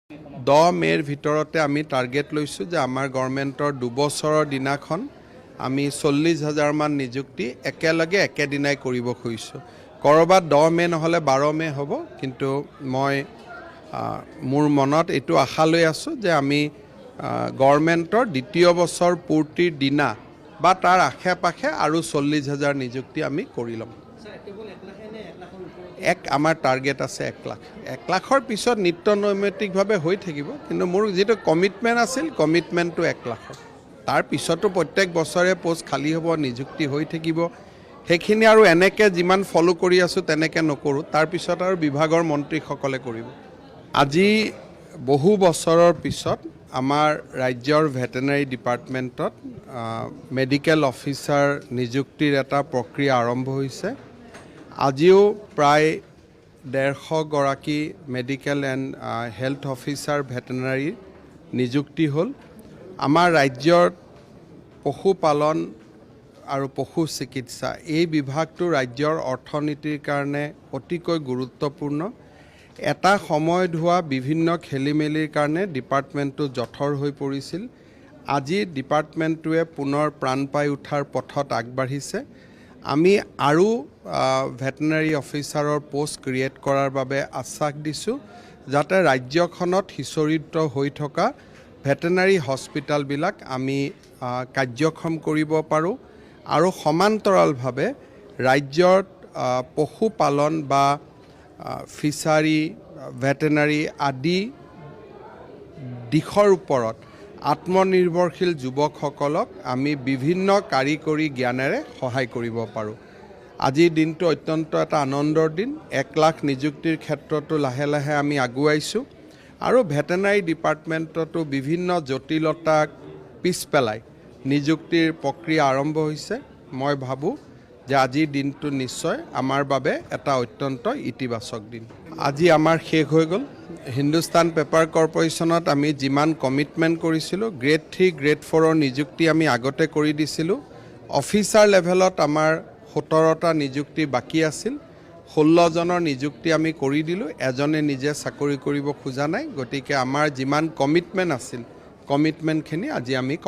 10 মেৰ ভিতৰতে আমি টাৰ্গেট লৈছোঁ যে আমাৰ গভৰ্ণমেণ্টৰ 2 বছৰৰ দিনাখন আমি 40,000 মান নিযুক্তি একেলগে একেদিনাই কৰিব খুজিছোঁ। কৰবাত 10 মে নহ'লে 12 মে হ'ব, কিন্তু মই মোৰ মনত এইটো আশা লৈ আছোঁ যে আমি গভৰ্ণমেণ্টৰ দ্বিতীয় বছৰ পূৰ্তিৰ দিনা বা তাৰ আশে-পাশে আৰু 40,000 নিযুক্তি আমি কৰি ল'ম। আমাৰ টাৰ্গেট আছে 1 লাখ। 1 লাখৰ পিছত নিত্য নৈমিত্তিকভাৱে হৈ থাকিব, কিন্তু মোৰ যিটো কমিটমেণ্ট আছিল কমিটমেণ্টটো 1 লাখৰ। তাৰ পিছতো প্ৰত্যেক বছৰে পোষ্ট খালী হ'ব, নিযুক্তি হৈ থাকিব। সেইখিনি আৰু এনেকৈ যিমান ফ'ল' কৰি আছোঁ তেনেকৈ নকৰোঁ, তাৰপিছত আৰু বিভাগৰ মন্ত্ৰীসকলে কৰিব। আজি বহু বছৰৰ পিছত আমাৰ ৰাজ্যৰ ভেটেনাৰী ডিপাৰ্টমেণ্টত মেডিকেল অফিচাৰ নিযুক্তিৰ এটা প্ৰক্ৰিয়া আৰম্ভ হৈছে। আজিও প্ৰায় 150 গৰাকী medical and health officer veterinary নিযুক্তি হ'ল। আমাৰ ৰাজ্যৰ পশুপালন আৰু পশু চিকিৎসা এই বিভাগটো ৰাজ্যৰ অৰ্থনীতিৰ কাৰণে অতিকৈ গুৰুত্বপূৰ্ণ। এটা সময়ত হোৱা বিভিন্ন খেলিমেলিৰ কাৰণে ডিপাৰ্টমেণ্টটো জঠৰ হৈ পৰিছিল। আজি ডিপাৰ্টমেণ্টটোৱে পুনৰ প্ৰাণ পাই উঠাৰ পথত আগবাঢ়িছে। আমি আৰু ভেটেনাৰী অফিচাৰৰ পোষ্ট ক্ৰিয়েট কৰাৰ বাবে আশ্বাস দিছোঁ, যাতে ৰাজ্যখনত সিঁচৰিত হৈ থকা ভেটেনাৰী হস্পিটেলবিলাক আমি কাৰ্যক্ষম কৰিব পাৰোঁ আৰু সমান্তৰালভাৱে ৰাজ্যত পশুপালন বা ফিচাৰী ভেটেনাৰী আদি দিশৰ ওপৰত আত্মনিৰ্ভৰশীল যুৱকসকলক আমি বিভিন্ন কাৰিকৰী জ্ঞানেৰে সহায় কৰিব পাৰোঁ। আজিৰ দিনটো অত্যন্ত এটা আনন্দৰ দিন। 1 লাখ নিযুক্তিৰ ক্ষেত্ৰতো লাহে লাহে আমি আগুৱাইছোঁ আৰু ভেটেনাৰী ডিপাৰ্টমেণ্টতো বিভিন্ন জটিলতাক পিছ পেলাই নিযুক্তিৰ প্ৰক্ৰিয়া আৰম্ভ হৈছে। মই ভাবোঁ যে আজিৰ দিনটো নিশ্চয় আমাৰ বাবে এটা অত্যন্ত ইতিবাচক দিন। আজি আমাৰ শেষ হৈ গ'ল। হিন্দুস্তান পেপাৰ কৰ্পৰেশ্যনত আমি যিমান কমিটমেণ্ট কৰিছিলোঁ, গ্ৰেড 3, গ্ৰেড 4ৰ নিযুক্তি আমি আগতে কৰি দিছিলোঁ। অফিচাৰ লেভেলত আমাৰ 17টা নিযুক্তি বাকী আছিল। 16জনৰ নিযুক্তি আমি কৰি দিলোঁ। এজনে নিজে চাকৰি কৰিব খোজা নাই, গতিকে আমাৰ যিমান কমিটমেণ্ট আছিল কমিটমেণ্টখিনি আজি আমি